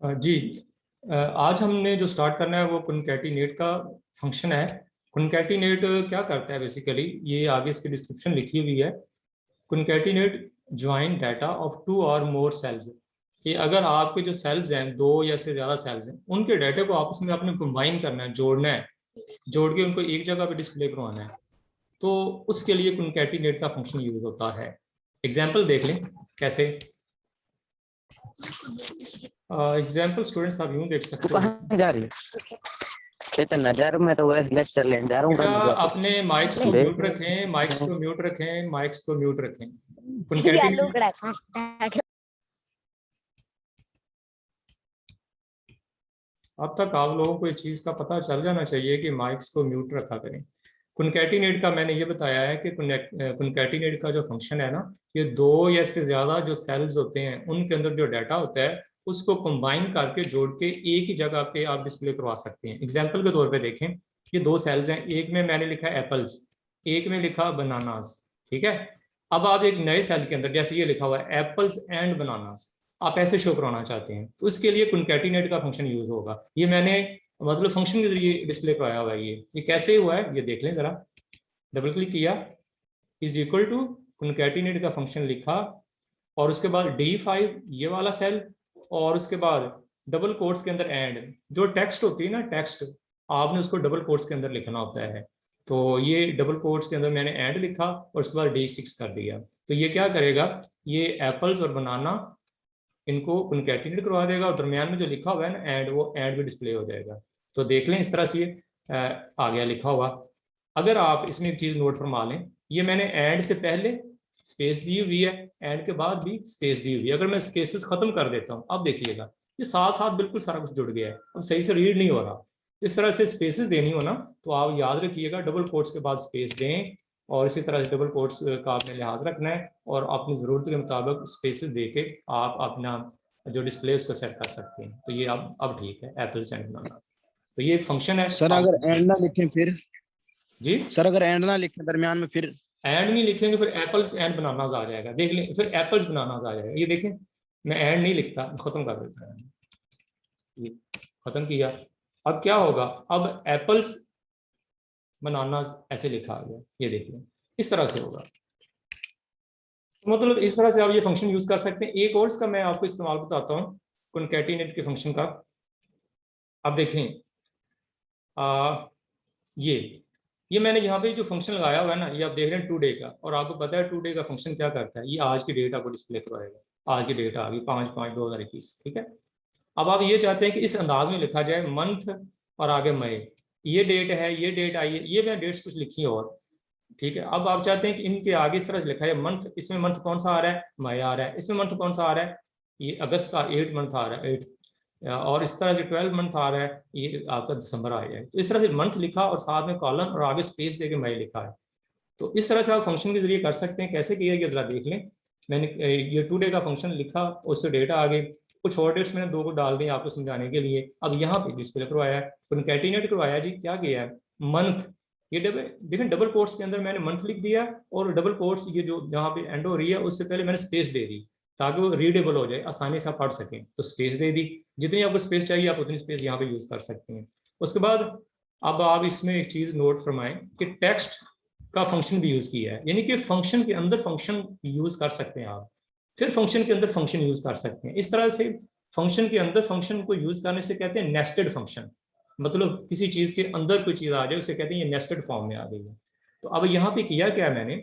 जी। आज हमने जो स्टार्ट करना है वो कॉनकैटिनेट का फंक्शन है। कॉनकैटिनेट क्या करता है बेसिकली, ये आगे इसकी डिस्क्रिप्शन लिखी हुई है। Concatenate join data of two और मोर सेल्स, कि अगर आपके जो सेल्स हैं, दो या से ज़्यादा सेल्स हैं, उनके डाटा को आपस में आपने कंबाइन करना है, जोड़ना है, जोड़ के उनको एक जगह पे डिस्प्ले करवाना है। तो उसके लिए कॉनकैटिनेट का फंक्शन यूज होता है। एग्जाम्पल देख लें कैसे। एग्जाम्पल स्टूडेंट्स आप यूं देख सकते हो। कहाँ जा रही है चेतन? नजर में तो वैसे लेक्चर लेने जा रहा बेटा हूँ। अपने माइक्स को म्यूट रखें, माइक्स को म्यूट रखें, माइक्स को म्यूट रखें। अब तक आप लोगों को इस चीज का पता चल जाना चाहिए कि माइक्स को म्यूट रखा करें। कॉनकैटिनेट का मैंने ये बताया है कि कॉनकैटिनेट का जो फंक्शन है ना, ये दो या से ज्यादा जो सेल्स होते हैं उनके अंदर जो डाटा होता है उसको कंबाइन करके जोड़ के एक ही जगह पे आप डिस्प्ले करवा सकते हैं। एग्जाम्पल के तौर पे देखें, ये दो सेल्स हैं, एक में मैंने लिखा है एप्पल्स, एक में लिखा बनानास। ठीक है। अब आप एक नए सेल के अंदर जैसे ये लिखा हुआ है एप्पल्स एंड बनानास, आप ऐसे शो कराना चाहते हैं तो उसके लिए कॉनकैटिनेट का फंक्शन यूज होगा। ये मैंने मतलब फंक्शन के जरिए डिस्प्ले कराया हुआ है। ये कैसे हुआ है ये देख लें जरा। डबल क्लिक किया, इज इक्वल टू कॉनकैटिनेट का फंक्शन लिखा, और उसके बाद D5 ये वाला सेल, और उसके बाद डबल कोट्स के अंदर एंड। जो टेक्स्ट होती है ना, टेक्स्ट आपने उसको डबल कोट्स के अंदर लिखना होता है। तो ये डबल कोट्स के अंदर मैंने एंड लिखा और उसके बाद D6 कर दिया। तो ये क्या करेगा, ये एप्पल्स और बनाना इनको कॉनकैटिनेट करवा देगा, और दरमियान में जो लिखा हुआ है ना एंड, वो एंड भी डिस्प्ले हो जाएगा। तो देख लें इस तरह से ये आ गया लिखा हुआ। अगर आप इसमें एक चीज नोट फरमा लें, ये मैंने एंड से पहले स्पेस दी हुई है, एंड के बाद भी स्पेस दी हुई है। अगर मैं स्पेसेस खत्म कर देता हूँ, अब देखिएगा ये साथ साथ बिल्कुल सारा कुछ जुड़ गया है, अब सही से रीड नहीं हो रहा। इस तरह से स्पेसेस देनी हो ना, तो आप याद रखिएगा डबल कोट्स के बाद स्पेस दें, और इसी तरह से डबल कोट्स का आपने लिहाज रखना है, और अपनी ज़रूरत के मुताबिक स्पेसेस दे के आप अपना जो डिस्प्ले उसको सेट कर सकते हैं। तो ये अब ठीक है, एप्पल्स एंड बनाना। तो ये एक फंक्शन है। सर अगर एंड ना लिखें फिर? जी सर अगर एंड ना लिखें दरमियान में फिर? एंड नहीं लिखेंगे फिर एप्पल्स एंड बनानास आ जाएगा, देख लें, फिर एप्पल्स बनानास आ जाएगा। ये देखें, मैं एंड नहीं लिखता, खत्म कर देता है, ये खत्म किया। अब क्या होगा, अब एप्पल्स बनानास ऐसे लिखा आ गया, ये देख लें, इस तरह से होगा। मतलब इस तरह से आप ये फंक्शन यूज कर सकते हैं। एक और इसका मैं आपको इस्तेमाल बताता हूँ कॉनकैटिनेट के फंक्शन का। अब देखें, ये मैंने यहाँ पे जो फंक्शन लगाया हुआ है ना, ये आप देख रहे हैं टुडे का, और आपको पता है टुडे का फंक्शन क्या करता है, ये आज की डेट आपको डिस्प्ले करवाएगा। आज की डेट आ गई 5/5/2021। ठीक है। अब आप ये चाहते हैं कि इस अंदाज में लिखा जाए मंथ और आगे मई, ये डेट है, ये डेट आई है, ये मैं डेट्स कुछ लिखी है और ठीक है। अब आप चाहते हैं कि इनके आगे इस तरह से लिखा है मंथ, इसमें मंथ कौन सा आ रहा है, मई आ रहा है, इसमें मंथ कौन सा आ रहा है, ये अगस्त का 8 मंथ आ रहा है, 8, और इस तरह से 12 मंथ आ रहा है, ये आपका दिसंबर आ जाए। तो इस तरह से मंथ लिखा और साथ में कॉलम और आगे स्पेस देके मई लिखा है। तो इस तरह से आप फंक्शन के जरिए कर सकते हैं। कैसे किया गया जरा देख लें। मैंने ये टुडे का फंक्शन लिखा, उससे डेटा आ गई, कुछ और डेट्स मैंने दो को डाल दी आपको समझाने के लिए। अब यहाँ पे डिस्प्ले करवाया है, कॉनकैटिनेट करवाया जी, क्या किया है, मंथ, ये देखिए डबल कोट्स के अंदर मैंने मंथ लिख दिया, और डबल कोट्स ये जो जहाँ पे एंड हो रही है उससे पहले मैंने स्पेस दे दी, ताकि वो रीडेबल हो जाए, आसानी से आप पढ़ सकें। तो स्पेस दे दी, जितनी आपको स्पेस चाहिए आप उतनी स्पेस यहाँ पे यूज कर सकते हैं। उसके बाद अब आप इसमें एक चीज नोट फरमाएं कि टेक्स्ट का फंक्शन भी यूज किया है, यानी कि फंक्शन के अंदर फंक्शन यूज कर सकते हैं आप, फिर फंक्शन के अंदर फंक्शन यूज कर सकते हैं। इस तरह से फंक्शन के अंदर फंक्शन को यूज करने से कहते हैं नेस्टेड फंक्शन। मतलब किसी चीज के अंदर कोई चीज आ जाए उसे कहते हैं ये नेस्टेड फॉर्म में आ गई है। तो अब यहाँ पे किया क्या है मैंने,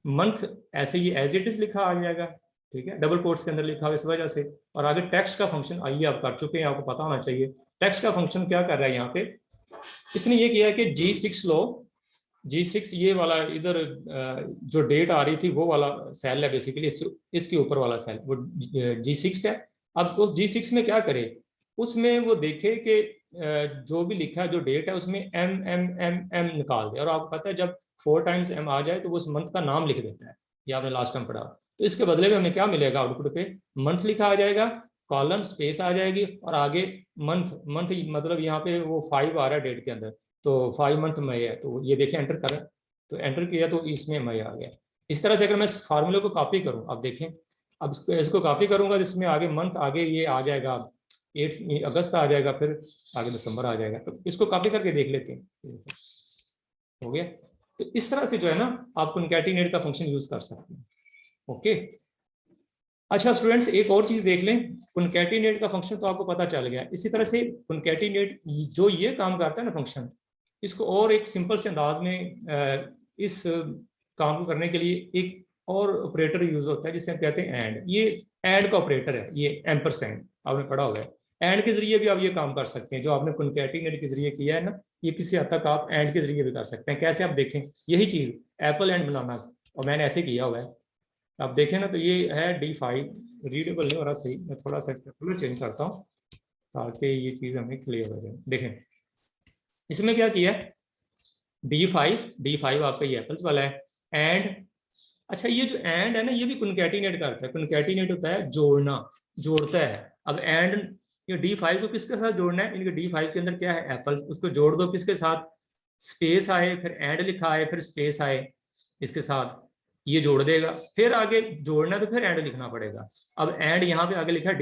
मंथ ऐसे ही एज इट इज लिखा आ जाएगा, ठीक है, डबल कोट्स के अंदर लिखा हुआ इस वजह से। और आगे टेक्स्ट का फंक्शन आइए आप कर चुके हैं, आपको पता होना चाहिए टेक्स्ट का फंक्शन क्या कर रहा है। यहाँ पे इसने ये किया है कि G6 लो, G6 ये वाला इधर जो डेट आ रही थी वो वाला सेल है बेसिकली, इसके ऊपर वाला सेल वो G6 है। अब उस G6 में क्या करे, उसमें वो देखे कि जो भी लिखा है जो डेट है उसमें M निकाल दे, और आपको पता है जब 4 टाइम्स M आ जाए तो वो उस मंथ का नाम लिख देता है, ये आपने लास्ट टाइम पढ़ा। तो इसके बदले में हमें क्या मिलेगा, आउटपुट पे मंथ लिखा आ जाएगा, कॉलम स्पेस आ जाएगी, और आगे मंथ, मंथ मतलब यहाँ पे वो 5 आ रहा है डेट के अंदर, तो 5 मंथ मई है, तो ये देखें एंटर करें, तो एंटर किया तो इसमें मई आ गया। इस तरह से अगर मैं इस फार्मूले को कॉपी करूं, अब देखें, अब इसको कॉपी करूंगा तो इसमें आगे मंथ, आगे ये आ जाएगा 8 अगस्त आ जाएगा, फिर आगे दिसंबर आ जाएगा। तो इसको कॉपी करके देख लेते हैं, हो गया। तो इस तरह से जो है ना आप कॉन्कैटिनेट का फंक्शन यूज कर सकते हैं। ओके, अच्छा स्टूडेंट्स, एक और चीज देख लें, कॉन्कैटिनेट का फंक्शन तो आपको पता चल गया। इसी तरह से कॉन्कैटिनेट जो ये काम करता है ना फंक्शन, इसको और एक सिंपल से अंदाज में इस काम को करने के लिए एक और ऑपरेटर यूज होता है जिसे हम कहते हैं एंड। ये एंड का ऑपरेटर है, ये एम्परसैंड आपने पढ़ा होगा। एंड के जरिए भी आप ये काम कर सकते हैं जो आपने कॉन्कैटिनेट के जरिए किया है ना, ये किसी हद तक आप एंड के जरिए भी कर सकते हैं। कैसे, आप देखें, यही चीज एप्पल एंड बनाना, और मैंने ऐसे किया हुआ है। आप देखें ना, तो ये है D5, रीडेबल नहीं हो रहा सही, मैं थोड़ा सा इसका कलर चेंज करता हूँ ताकि ये चीज हमें क्लियर हो जाए। देखें इसमें क्या किया है, D5 आपका ये एप्पल्स वाला है, एंड अच्छा ये जो एंड है ना ये भी कॉन्कैटिनेट करता है। कॉन्कैटिनेट होता है जोड़ना, जोड़ता है। अब एंड ये D5 को किसके साथ जोड़ना है, इनके D5 के अंदर क्या है, एप्पल्स, उसको जोड़ दो किसके साथ, स्पेस आए, फिर एंड लिखा आए, फिर स्पेस आए, इसके साथ ये जोड़ देगा। फिर आगे जोड़ना है तो फिर एंड लिखना पड़ेगा। अब एंड यहाँ पे आगे लिखा है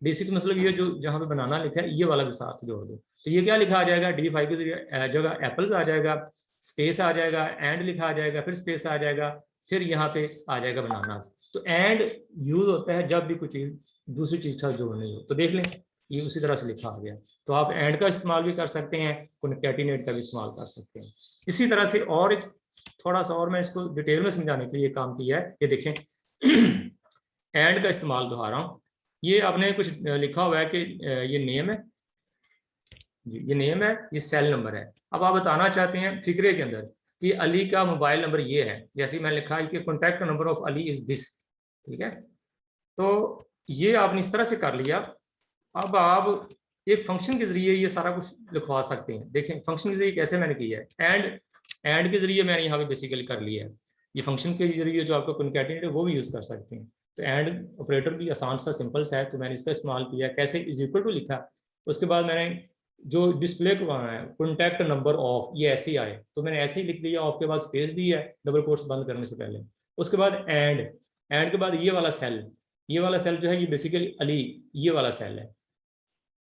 D6 मतलब ये जो जहाँ पे बनाना लिखा है ये वाला भी साथ जोड़ दो। तो ये क्या लिखा आ जाएगा, D5 की जगह एप्पल्स आ जाएगा, स्पेस आ जाएगा, एंड लिखा आ जाएगा, फिर स्पेस आ जाएगा, फिर यहाँ पे आ जाएगा बनानास। तो एंड यूज होता है जब भी कुछ चीज दूसरी चीज के साथ जोड़नी हो। तो देख लें ये उसी तरह से लिखा आ गया। तो आप एंड का इस्तेमाल भी कर सकते हैं, कॉन्कैटिनेट का भी इस्तेमाल कर सकते हैं। इसी तरह से और एक थोड़ा सा और मैं इसको डिटेल में समझाने के लिए काम किया है। ये देखें एंड का इस्तेमाल दोहरा रहा हूँ। ये आपने कुछ लिखा हुआ है कि ये नेम है जी, ये नेम है, ये सेल नंबर है। अब आप बताना चाहते हैं फिक्रे के अंदर कि अली का मोबाइल नंबर ये है, जैसे मैंने लिखा है कि contact number of Ali is this, ठीक है। तो ये आपने इस तरह से कर लिया। अब आप एक फंक्शन के जरिए ये सारा कुछ लिखवा सकते हैं। देखें फंक्शन के जरिए कैसे मैंने किया है, एंड के जरिए मैंने यहाँ पे बेसिकली कर लिया है। ये फंक्शन के जरिए जो आपका कॉन्कैटिनेट है वो भी यूज कर सकते हैं। तो एंड ऑपरेटर भी आसान सा सिंपल सा है, तो मैंने इसका इस्तेमाल किया। कैसे, इज इक्वल टू लिखा, उसके बाद मैंने जो डिस्प्ले करवाना है कॉन्टैक्ट नंबर ऑफ, ये ऐसे ही आए तो मैंने ऐसे ही लिख दिया, ऑफ के बाद स्पेस दी है डबल कोट्स बंद करने से पहले। उसके बाद एंड के बाद ये वाला सेल, ये वाला सेल जो है ये बेसिकली अली ये वाला सेल है,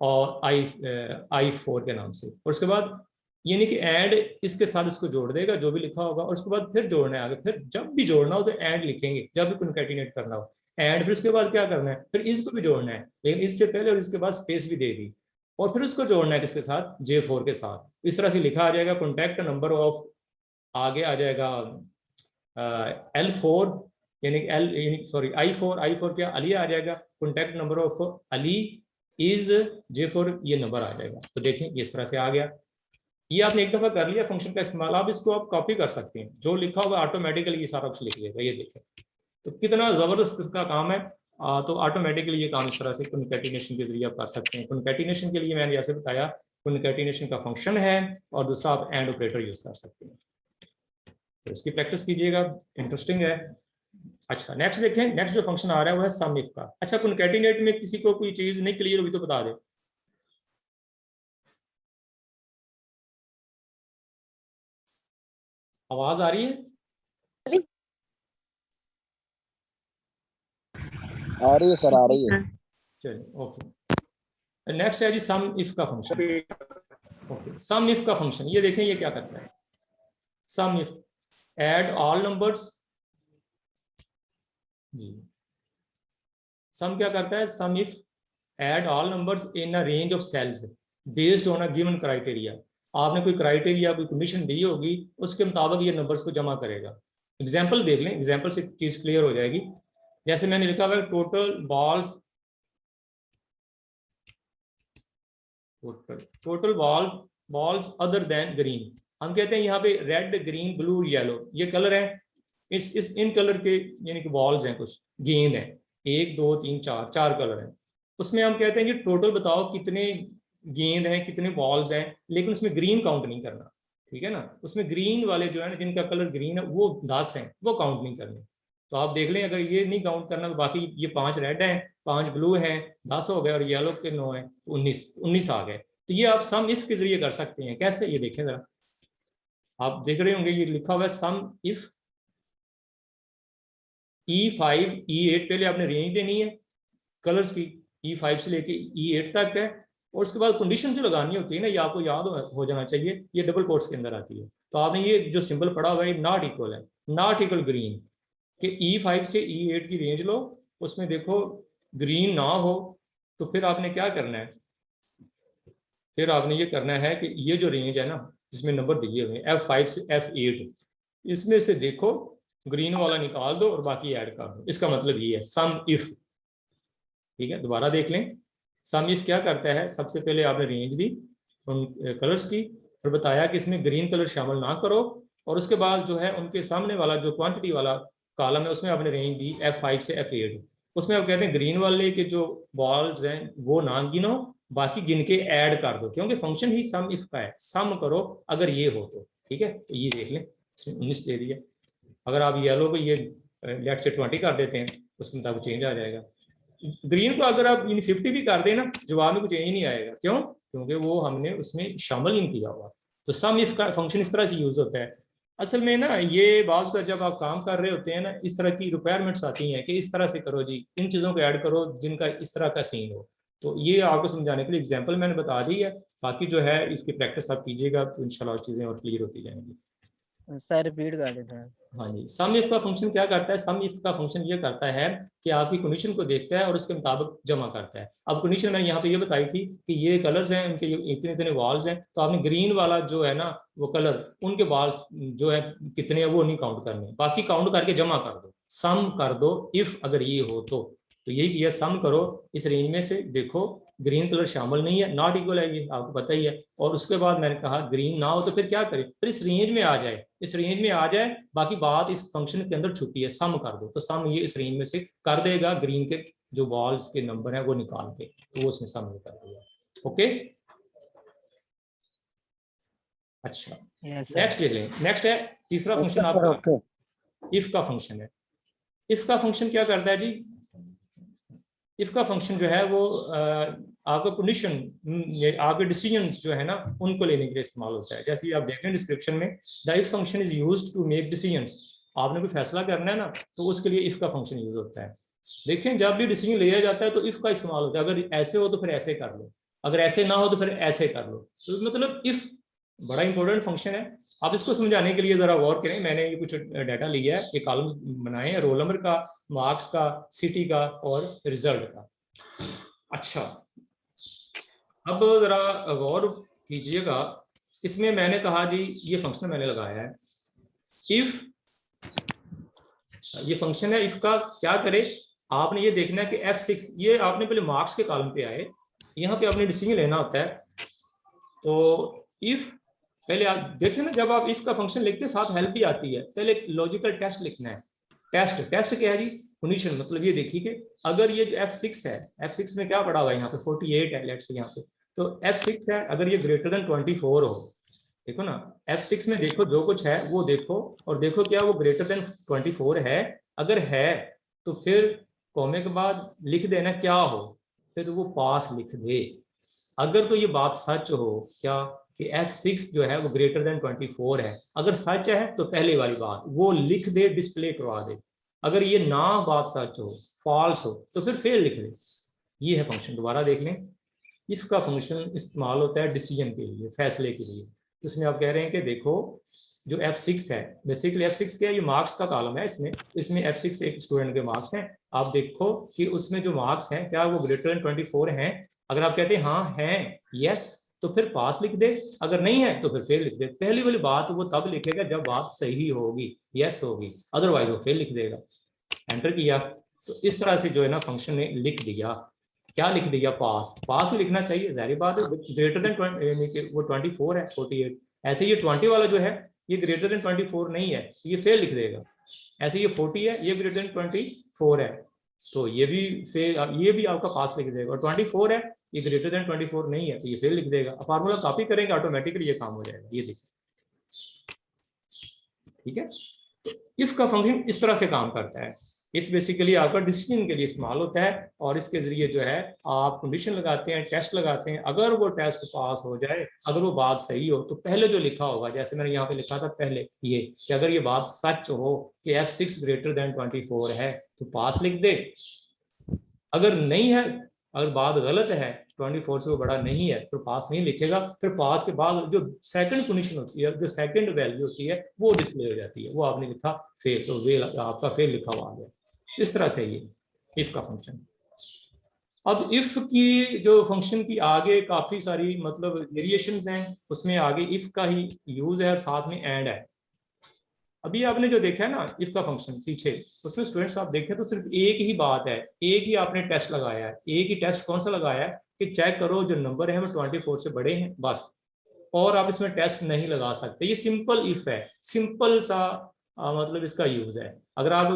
और I4 के नाम से। और उसके बाद ये नहीं कि एंड इसके साथ इसको जोड़ देगा जो भी लिखा होगा, और उसके बाद फिर जोड़ना है आगे। फिर जब भी जोड़ना हो तो एंड लिखेंगे, जब भी कॉन्कैटिनेट करना हो एंड, फिर उसके बाद क्या करना है, फिर इसको भी जोड़ना है, लेकिन इससे पहले और इसके बाद स्पेस भी दे दी, और फिर उसको जोड़ना है किसके साथ, J4 के साथ। इस तरह से लिखा आ जाएगा कॉन्टैक्ट नंबर ऑफ, आगे आ जाएगा L4 यानी सॉरी I4 क्या अली आ जाएगा, contact number of Ali is J4 ये नंबर आ जाएगा। तो देखें ये इस तरह से आ गया। ये आपने एक दफा कर लिया फंक्शन का इस्तेमाल, आप इसको आप कॉपी कर सकते हैं, जो लिखा होगा ऑटोमेटिकली ये सारा कुछ लिख लेगा। ये देखें तो कितना जबरदस्त का काम है। तो ऑटोमेटिकली ये काम इस तरह से कॉन्कैटिनेशन के जरिए आप कर सकते हैं। कॉन्कैटिनेशन के लिए मैंने जैसे बताया कॉन्कैटिनेशन का फंक्शन है, और दूसरा आप एंड ऑपरेटर यूज कर सकते हैं। तो इसकी प्रैक्टिस कीजिएगा, इंटरेस्टिंग है। अच्छा नेक्स्ट देखें, नेक्स्ट जो फंक्शन आ रहा है वो है सम इफ का। अच्छा कॉन्कैटिनेट में किसी को कोई चीज नहीं क्लियर हुई तो बता दे। आवाज आ रही है? आ रही है सर, आ रही है। चलिए ओके। नेक्स्ट है जी सम इफ का फंक्शन। ओके, सम इफ का फंक्शन ये देखें ये क्या करता है। Sum if add all numbers जी, सम क्या करता है, sum if add all numbers in a range of cells based on a given criteria. आपने कोई क्राइटेरिया कोई कंडीशन दी होगी, उसके मुताबिक ये नंबर्स को जमा करेगा। एग्जांपल देख लें, एग्जांपल से चीज क्लियर हो जाएगी। जैसे मैंने लिखा हुआ है total balls other than green. हम कहते हैं यहाँ पे रेड ग्रीन ब्लू येलो ये कलर है, इस इन कलर के यानी कि बॉल्स हैं, कुछ गेंद हैं, 1 2 3 4 4 कलर हैं। उसमें हम कहते हैं कि टोटल बताओ कितने गेंद हैं, कितने बॉल्स हैं, लेकिन उसमें ग्रीन काउंट नहीं करना, ठीक है ना। उसमें ग्रीन वाले जो है ना जिनका कलर ग्रीन है वो 10 हैं, वो काउंट नहीं करने। तो आप देख लें अगर ये नहीं काउंट करना तो बाकी ये 5 रेड हैं, 5 ब्लू हैं, 10 हो गए, और येलो के 9 हैं, 19 आ गए। तो ये आप सम इफ के जरिए कर सकते हैं। कैसे, ये देखें जरा, आप देख रहे होंगे ये लिखा हुआ है सम इफ E5 E8, पहले आपने रेंज देनी है कलर्स की, E5 से लेके E8 तक है, और उसके बाद कंडीशन जो लगानी होती है ना, ये आपको याद हो जाना चाहिए, ये डबल कोट्स के अंदर आती है। तो आपने ये जो सिंबल पढ़ा हुआ है नॉट इक्वल है, नॉट इक्वल ग्रीन, कि E5 से E8 की रेंज लो, उसमें देखो ग्रीन ना हो, तो फिर आपने क्या करना है, फिर आपने ये करना है कि ये जो रेंज है ना जिसमें नंबर दिए हुए हैं F5 से F8, इसमें से देखो ग्रीन वाला निकाल दो और बाकी ऐड कर दो। इसका मतलब ये है सम इफ। ठीक है, दोबारा देख लें। सम इफ क्या करता है, सबसे पहले आपने रेंज दी उन कलर्स की और बताया कि इसमें ग्रीन कलर शामिल ना करो, और उसके बाद जो है उनके सामने वाला जो क्वांटिटी वाला कॉलम है उसमें आपने रेंज दी F5 से F8। उसमें आप कहते हैं ग्रीन वाले के जो बॉल्स हैं वो ना गिनो, बाकी गिन के ऐड कर दो, क्योंकि फंक्शन ही सम इफ का है, सम करो अगर ये हो तो। ठीक है, तो ये देख लें 19 दे दिया। अगर आप येलो को ये लेट से 20 कर देते हैं, उसके मुताबिक चेंज आ जाएगा। ग्रीन को अगर आप 50 भी कर देना, जवाब में कुछ चेंज नहीं आएगा। क्यों? क्योंकि वो हमने उसमें शामिल ही नहीं किया हुआ। तो सम इफ का फंक्शन इस तरह से यूज होता है। असल में ना ये बात का जब आप काम कर रहे होते हैं ना, इस तरह की रिक्वायरमेंट्स आती हैं कि इस तरह से करो जी, इन चीज़ों को ऐड करो जिनका इस तरह का सीन हो। तो ये आपको समझाने के लिए एग्जाम्पल मैंने बता दी है, बाकी जो है इसकी प्रैक्टिस आप कीजिएगा तो इंशाल्लाह चीज़ें और क्लियर होती जाएंगी। सर रिपीट कर देते हैं। हाँ जी, सम इफ का फंक्शन क्या करता है, सम इफ का फंक्शन ये करता है कि आपकी कंडीशन को देखता है और उसके मुताबिक जमा करता है। अब कंडीशन मैंने यहाँ पे ये बताई थी कि ये कलर्स हैं, उनके इतने इतने वॉल्स हैं, तो आपने ग्रीन वाला जो है ना वो कलर, उनके वॉल्स जो है कितने हैं वो नहीं काउंट करने, बाकी काउंट करके जमा कर दो, सम कर दो इफ अगर ये हो तो यही किया, सम करो इस रेंज में से, देखो ग्रीन कलर शामिल नहीं है, नॉट इक्वल है, ये आपको पता ही है। और उसके बाद मैंने कहा ग्रीन ना हो तो फिर क्या करें, फिर इस रेंज में आ जाए, इस रेंज में आ जाए, बाकी बात इस फंक्शन के अंदर छुपी है, सम कर दो, तो सम ये इस रेंज में से कर देगा, ग्रीन के जो बॉल्स के नंबर है वो निकाल के, तो वो उसने सम कर दिया। ओके, अच्छा नेक्स्ट ले लें। नेक्स्ट है तीसरा फंक्शन आपका इफ का फंक्शन है। इफ का फंक्शन क्या करता है जी, इफ का फंक्शन जो है वो आपका कंडीशन, आपके डिसीजंस जो है ना उनको लेने के लिए इस्तेमाल होता है। जैसे आप देख रहे हैं डिस्क्रिप्शन में, the if function is used to make decisions. आपने कोई फैसला करना है ना तो उसके लिए इफ का फंक्शन यूज होता है। देखें जब भी डिसीजन लिया जाता है तो इफ का इस्तेमाल होता है, अगर ऐसे हो तो फिर ऐसे कर लो, अगर ऐसे ना हो तो फिर ऐसे कर लो। तो मतलब इफ बड़ा इंपॉर्टेंट फंक्शन है। आप इसको समझाने के लिए जरा गौर करें, मैंने ये कुछ डाटा लिया है, ये कॉलम बनाए हैं, रोल नंबर का, मार्क्स का, सिटी का और रिजल्ट का। अच्छा, अब जरा गौर कीजिएगा, इसमें मैंने कहा जी ये फंक्शन मैंने लगाया है इफ। अच्छा, ये फंक्शन है इफ का, क्या करे आपने ये देखना है कि F6, ये आपने पहले मार्क्स के कॉलम पे आए, यहाँ पे आपने डिसीजन लेना होता है। तो इफ पहले आप देखें ना, जब आप इफ का फंक्शन लिखते हैं साथ हेल्प भी आती है, पहले लॉजिकल टेस्ट लिखना है। टेस्ट क्या है जी, कंडीशन, मतलब ये देखिए कि अगर ये जो F6 है, F6 में क्या पड़ा हुआ है यहाँ पे 48 है लेट्स से यहाँ पे, तो F6 है, अगर ये ग्रेटर देन 24 हो, देखो ना F6 में देखो जो कुछ है वो देखो, और देखो क्या वो ग्रेटर देन 24 है, अगर है तो फिर कॉमे के बाद लिख देना क्या हो, फिर वो पास लिख दे। अगर तो ये बात सच हो क्या कि F6 जो है वो ग्रेटर देन 24 है, अगर सच है तो पहले वाली बात वो लिख दे, डिस्प्ले करवा दे। अगर ये ना बात सच हो, फॉल्स हो, तो फिर फेल लिख दे। ये है फंक्शन, दोबारा देख लें। इफ का फंक्शन इस्तेमाल होता है डिसीजन के लिए, फैसले के लिए। तो इसमें आप कह रहे हैं कि देखो जो F6 है, बेसिकली F6 क्या है, ये मार्क्स का कॉलम है, इसमें F6 एक स्टूडेंट के मार्क्स हैं। आप देखो कि उसमें जो मार्क्स हैं क्या वो ग्रेटर देन 24 हैं। अगर आप कहते हैं हाँ हैं, यस, तो फिर पास लिख दे, अगर नहीं है तो फिर फेल लिख दे। पहली वाली बात वो तब लिखेगा जब बात सही होगी, यस होगी, अदरवाइज वो फेल लिख देगा। एंटर किया, तो इस तरह से जो है ना फंक्शन ने लिख दिया, क्या लिख दिया, पास। पास ही लिखना चाहिए, जाहिर बात है, ग्रेटर देन वो 24 है 48। ऐसे ये 20 वाला जो है ये ग्रेटर देन 24 नहीं है, ये फेल लिख देगा। ऐसे ये 40 है, ये ग्रेटर देन 24 है, तो ये भी फेल, ये भी आपका पास लिख देगा। और 24 है, ये ग्रेटर देन 24 नहीं है, तो ये फेल लिख देगा। फार्मूला कॉपी करेंगे ऑटोमेटिकली ये काम हो जाएगा। ये देखिए, ठीक है। तो इफ का फंक्शन इस तरह से काम करता है। इफ बेसिकली आपका डिसीजन के लिए इस्तेमाल होता है, और इसके जरिए जो है आप कंडीशन लगाते हैं, टेस्ट लगाते हैं। अगर वो टेस्ट पास हो जाए, अगर वो बात सही हो, तो पहले जो लिखा होगा, जैसे मैंने यहाँ पे लिखा था पहले ये कि अगर ये बात सच हो कि F6 ग्रेटर देन 24 है तो पास लिख दे, अगर नहीं है अगर बात गलत है 24 से वो बड़ा नहीं है तो पास नहीं लिखेगा, फिर पास के बाद जो सेकंड कंडीशन होती है, जो सेकंड वैल्यू होती है वो डिस्प्ले हो जाती है, वो आपने लिखा फेल, तो वे आपका फेल लिखा हुआ आ गया। इस तरह से ये इफ का फंक्शन। अब इफ की जो फंक्शन की आगे काफी सारी मतलब वेरिएशंस हैं, उसमें आगे इफ का ही यूज है और साथ में एंड है। अभी आपने जो देखा है ना इफ का फंक्शन पीछे, उसमें स्टूडेंट्स आप देखें तो सिर्फ एक ही बात है, एक ही आपने टेस्ट लगाया है। एक ही टेस्ट कौन सा लगाया है कि चेक करो जो नंबर है वो 24 से बड़े हैं, बस। और आप इसमें टेस्ट नहीं लगा सकते। ये सिंपल इफ है, सिंपल सा मतलब इसका यूज है। अगर आप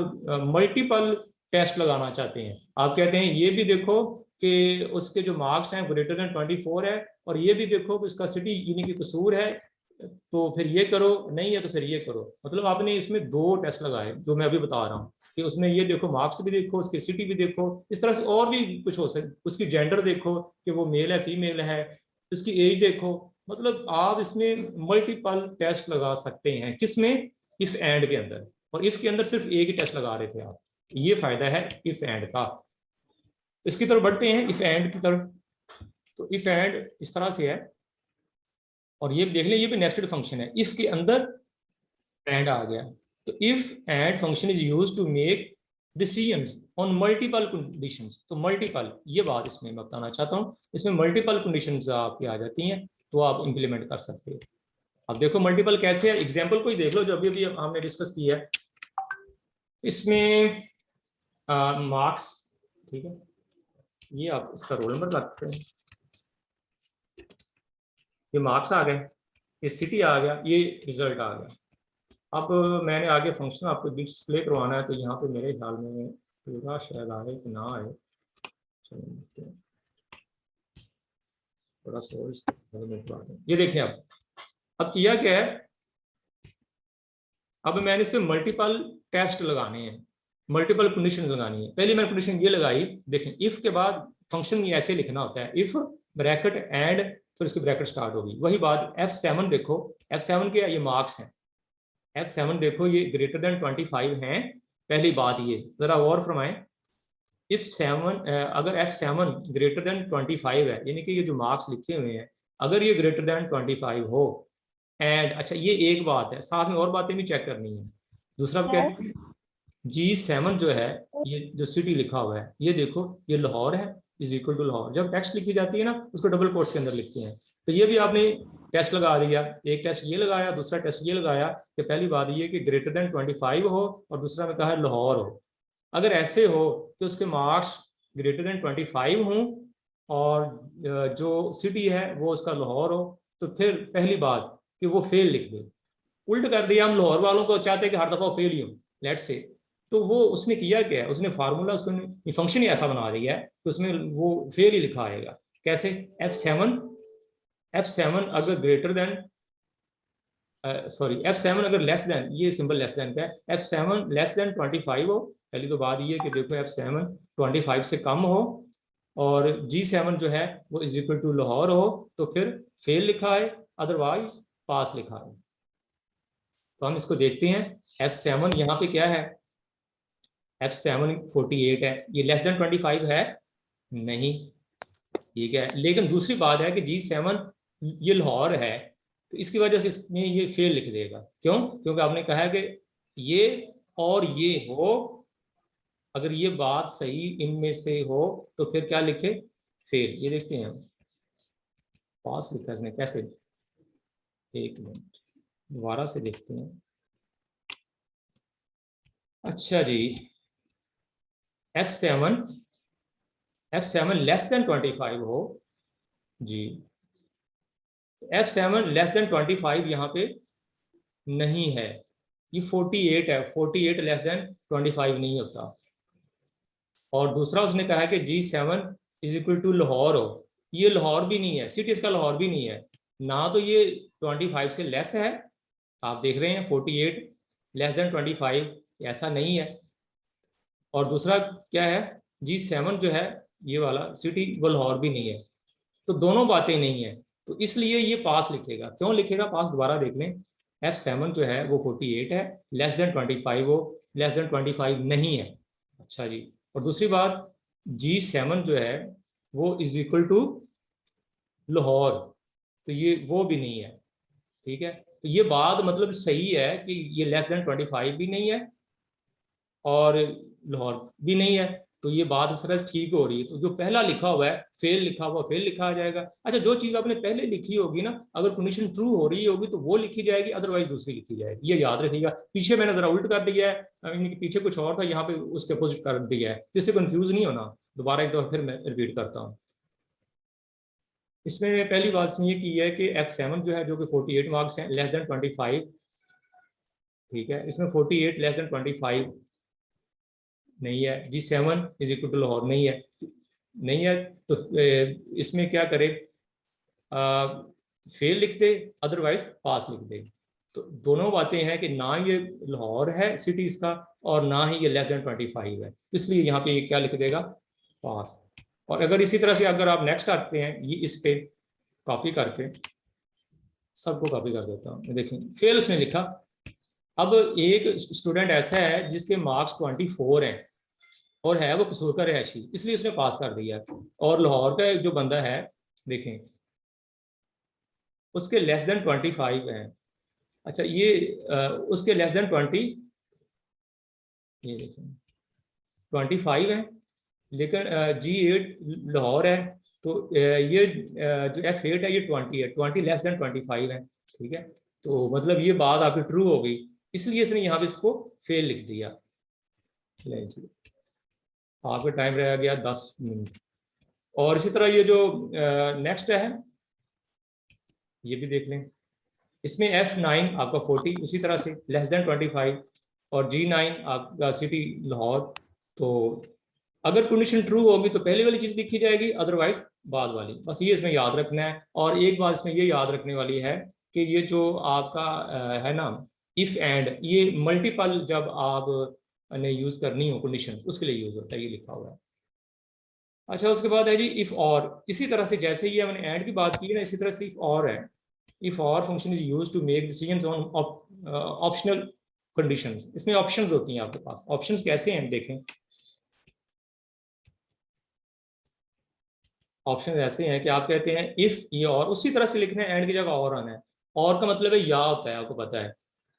मल्टीपल टेस्ट लगाना चाहते हैं, आप कहते हैं ये भी देखो कि उसके जो मार्क्स हैं ग्रेटर देन 24 है, और ये भी देखो कि उसका सिटी यानी कि कसूर है, तो फिर ये करो, नहीं है तो फिर ये करो। मतलब आपने इसमें दो टेस्ट लगाए जो मैं अभी बता रहा हूँ कि उसमें ये देखो मार्क्स भी देखो, उसकी सिटी भी देखो, इस तरह से और भी कुछ हो सकता, उसकी जेंडर देखो कि वो मेल है फीमेल है, उसकी एज देखो। मतलब आप इसमें मल्टीपल टेस्ट लगा सकते हैं, किसमें, इफ एंड के अंदर। और इफ के अंदर सिर्फ एक ही टेस्ट लगा रहे थे आप, ये फायदा है इफ एंड का। इसकी तरफ बढ़ते हैं, इफ एंड की तरफ। तो इफ एंड इस तरह से है, और ये देख लें ये भी नेस्टेड फंक्शन है, इफ के अंदर एंड आ गया। तो if and function is used to make decisions on multiple conditions. तो मल्टीपल, ये बात इसमें मैं बताना चाहता हूँ, इसमें मल्टीपल कंडीशंस आपकी आ जाती हैं, तो आप इंप्लीमेंट कर सकते हो। अब देखो मल्टीपल कैसे है, एग्जाम्पल कोई देख लो जो अभी अभी हमने डिस्कस किया है। इसमें मार्क्स, ठीक है, ये आप इसका रोल नंबर रखते हैं, ये मार्क्स आ गए, ये सिटी आ गया, ये रिजल्ट आ गया। अब मैंने आगे फंक्शन आपको डिस्प्ले करवाना है, तो यहाँ पे मेरे ख्याल में पूरा शायद आए कि ना आए, थोड़ा सोच ये देखिए। अब किया क्या है, अब मैंने इस पे मल्टीपल टेस्ट लगाने हैं, मल्टीपल कंडीशन लगानी है। पहली मैंने कंडीशन ये लगाई, देखें इफ के बाद फंक्शन में ऐसे लिखना होता है, इफ ब्रैकेट एंड, फिर उसकी ब्रैकेट स्टार्ट होगी। वही बात F7 देखो, F7 के ये मार्क्स हैं, F7 देखो ये ग्रेटर देन 25 हैं। पहली बात ये जरा गौर फरमाएं, इफ 7 अगर F7 ग्रेटर देन 25 है, यानी कि ये जो मार्क्स लिखे हुए हैं अगर ये ग्रेटर देन 25 हो, एंड अच्छा ये एक बात है, साथ में और बातें भी चेक करनी है। दूसरा कहते हैं G7 जो है, ये जो सिटी लिखा हुआ है ये देखो, ये लाहौर है, इज इक्वल टू लाहौर। जब टेक्स्ट लिखी जाती है ना उसको डबल कोट्स के अंदर लिखते हैं। तो ये भी आपने टेस्ट लगा दिया, एक टेस्ट ये लगाया, दूसरा टेस्ट ये लगाया कि पहली बात ये कि ग्रेटर देन 25 हो, और दूसरा में कहा है लाहौर हो। अगर ऐसे हो कि उसके मार्क्स ग्रेटर देन 25 हों और जो सिटी है वो उसका लाहौर हो, तो फिर पहली बात कि वो फेल लिख दे। उल्ट कर दिया, हम लाहौर वालों को चाहते हैं कि हर दफा फेल ही हो, लेट्स से। तो वो उसने किया क्या है, उसने फार्मूला, उसको फंक्शन ही ऐसा बना दिया है कि उसमें वो फेल ही लिखा आएगा। कैसे, F7 अगर ग्रेटर देन F7 अगर लेस देन, ये सिंपल लेस देन का है, F7 लेस देन 25 हो। पहली तो बात ये कि देखो F7 25 से कम हो, और G7 जो है वो इज इक्वल टू लाहौर हो, तो फिर फेल लिखा है, अदरवाइज पास लिखा है। तो हम इसको देखते हैं, F7 यहाँ पे क्या है, F7 48 है, ये लेस देन 25 है नहीं, ठीक है। लेकिन दूसरी बात है कि G7 ये लाहौर है, तो इसकी वजह से इसमें ये फेल लिख देगा। क्यों, क्योंकि आपने कहा है कि ये और ये हो, अगर ये बात सही इनमें से हो तो फिर क्या लिखे, फेल। ये देखते हैं पास लिखा इसने कैसे, एक मिनट दोबारा से देखते हैं। अच्छा जी, F7 लेस देन 25 हो जी, F7 लेस देन 25 यहाँ पे नहीं है, ये 48 है, 48 लेस देन 25 नहीं होता। और दूसरा उसने कहा है कि G7 is equal to Lahore हो, ये लाहौर भी नहीं है, सिटी इसका लाहौर भी नहीं है ना, तो ये 25 से लेस है। आप देख रहे हैं 48 लेस देन 25, ऐसा नहीं है। और दूसरा क्या है, G7 जो है ये वाला सिटी, वो लाहौर भी नहीं है। तो दोनों बातें नहीं है, तो इसलिए ये पास लिखेगा। क्यों लिखेगा पास, दोबारा देख लें, F7 जो है वो 48 है, लेस देन 25 हो, लेस देन 25 नहीं है। अच्छा जी, और दूसरी बात G7 जो है वो इज इक्वल टू लाहौर, तो ये वो भी नहीं है, ठीक है। तो ये बात मतलब सही है कि ये लेस देन 25 भी नहीं है और लाहौर भी नहीं है, तो ये बात इस तरह से ठीक हो रही है। तो जो पहला लिखा हुआ है फेल लिखा हुआ फेल लिखा आ जाएगा। अच्छा, जो चीज आपने पहले लिखी होगी ना, अगर कंडीशन ट्रू हो रही होगी तो वो लिखी जाएगी, अदरवाइज दूसरी लिखी जाएगी, ये याद रखिएगा। पीछे मैंने जरा उल्ट कर दिया है, पीछे कुछ और था, यहाँ पे उसके अपोजिट कर दिया है, जिससे कंफ्यूज नहीं होना। दोबारा एक दफा फिर मैं रिपीट करता हूँ। इसमें पहली बात ये की है कि F7 जो है, जो कि 48 मार्क्स हैं, लेस देन 25, ठीक है। इसमें 48 लेस देन 25 नहीं है। G7 is equal to Lahore नहीं है, नहीं है। तो इसमें क्या करे, फेल लिख दे, अदरवाइज पास लिख दे। तो दोनों बातें हैं कि ना ये लाहौर है सिटी इसका, और ना ही ये लेस देन 25 है, तो इसलिए यहाँ पे ये क्या लिख देगा, पास। और अगर इसी तरह से अगर आप नेक्स्ट आते हैं, ये इस पे कॉपी करके सबको कॉपी कर देता हूँ, देखें फेल उसने लिखा। अब एक स्टूडेंट ऐसा है जिसके मार्क्स 24 हैं और है वो कसूर का रहायशी, इसलिए उसने पास कर दिया। और लाहौर का जो बंदा है, देखें उसके लेस देन 25 हैं। अच्छा, ये उसके लेस देन 20, ये देखें 25 है, लेकिन G8 लाहौर है, तो ये जो F8 है ये 20 है, 20 लेस देन 25 है, ठीक है। तो मतलब ये बात आपकी ट्रू हो गई, इसलिए इसने यहाँ पे इसको फेल लिख दिया। आपका टाइम रह गया 10 मिनट। और इसी तरह ये जो नेक्स्ट है, ये भी देख लें। इसमें F9 आपका 40, उसी तरह से लेस देन 25, और G9 आपका सिटी लाहौर। तो अगर कंडीशन ट्रू होगी तो पहले वाली चीज लिखी जाएगी, अदरवाइज बाद वाली, बस ये इसमें याद रखना है। और एक बात इसमें ये याद रखने वाली है कि ये जो आपका है ना इफ एंड, ये मल्टीपल जब आप ने यूज करनी हो कंडीशन, उसके लिए यूज होता है, ये लिखा हुआ है। अच्छा, उसके बाद है जी इफ और। इसी तरह से जैसे ही हमने एंड की बात की है ना, इसी तरह से इफ और है। If or function is used to make decisions on optional conditions. इसमें ऑप्शंस होती हैं आपके पास। ऑप्शंस कैसे हैं देखें। ऑप्शन ऐसे हैं कि आप कहते हैं इफ ये और, उसी तरह से लिखना है, एंड की जगह और आना है। और का मतलब है या होता है, आपको पता है।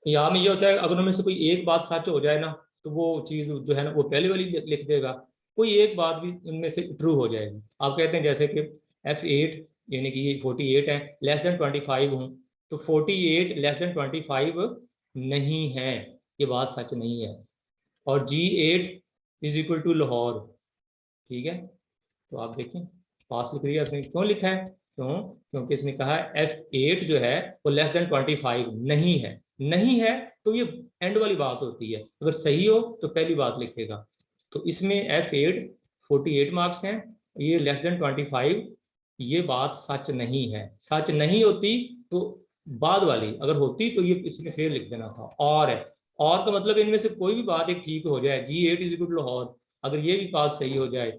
या में ये होता है अगर उनमें से कोई एक बात सच हो जाए ना, तो वो चीज जो है ना वो पहले वाली लिख देगा, कोई एक बात भी उनमें से ट्रू हो जाएगी। आप कहते हैं जैसे कि F8 यानी कि ये 48 है, लेस देन 25 हूँ, तो 48 लेस देन 25 नहीं है, ये बात सच नहीं है। और G8 is equal to Lahore, ठीक है। तो आप देखें पास लिख दिया इसने, क्यों लिखा है, क्यों, क्योंकि इसने कहा F8 जो है वो लेस देन 25 नहीं है। नहीं है तो ये एंड वाली बात होती है, अगर सही हो तो पहली बात लिखेगा। तो इसमें F8 48 मार्क्स हैं, ये लेस देन 25, ये बात सच नहीं है। सच नहीं होती तो बाद वाली अगर होती तो ये इसने फिर लिख देना था। और है, और का मतलब इनमें से कोई भी बात एक ठीक हो जाए, G8 is equal to Lahore, अगर ये भी बात सही हो जाए,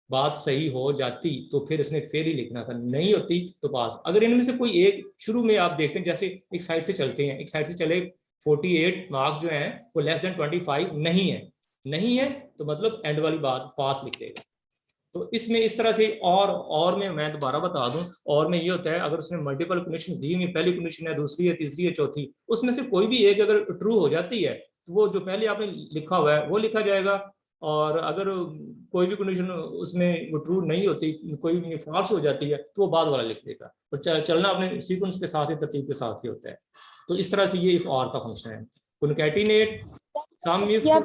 बात सही हो जाती तो फिर इसने फेल ही लिखना था, नहीं होती तो पास। अगर इनमें से कोई एक शुरू में आप देखते हैं, जैसे एक साइड से चलते हैं, एक साइड से चले, 48 मार्क्स जो हैं वो लेस देन 25 नहीं है, नहीं है तो मतलब एंड वाली बात पास लिख देगा। तो इसमें इस तरह से और में मैं दोबारा बता दूं, और में ये होता है अगर उसने मल्टीपल कंडीशंस दी हुई, पहली कंडीशन है, दूसरी है, तीसरी है, चौथी, उसमें से कोई भी एक अगर ट्रू हो जाती है तो वो जो पहले आपने लिखा हुआ है वो लिखा जाएगा। और अगर कोई भी कंडीशन उसमें वो ट्रू नहीं होती, कोई भी फॉल्स हो जाती है, तो वो बाद वाला लिख देगा। और चलना अपने सीक्वेंस के साथ ही, तरतीब के साथ ही होता है। तो इस तरह से ये इफ और का फंक्शन है। Concatenate sum if and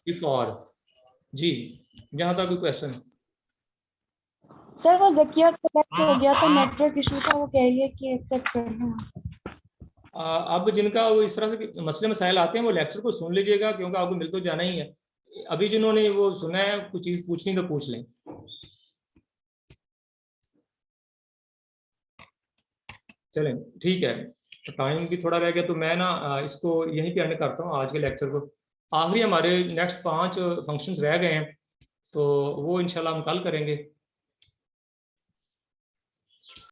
if or. जी, जहां तक कोई क्वेश्चन। सर वो जकिया सेलेक्ट हो गया था, नेटवर्क इशू था, वो कह रही है कि एक्सेप्ट करना। अब जिनका वो इस तरह से मसले मसाइल आते हैं वो लेक्चर को सुन लीजिएगा, क्योंकि आपको मिल तो जाना ही है। अभी जिन्होंने वो सुना है कुछ चीज पूछनी तो पूछ लें। चलें ठीक है, टाइम भी थोड़ा रह गया, तो मैं ना इसको यहीं पे एंड करता हूँ आज के लेक्चर को। आखिरी हमारे नेक्स्ट 5 फंक्शंस रह गए हैं, तो वो इंशाल्लाह हम कल करेंगे।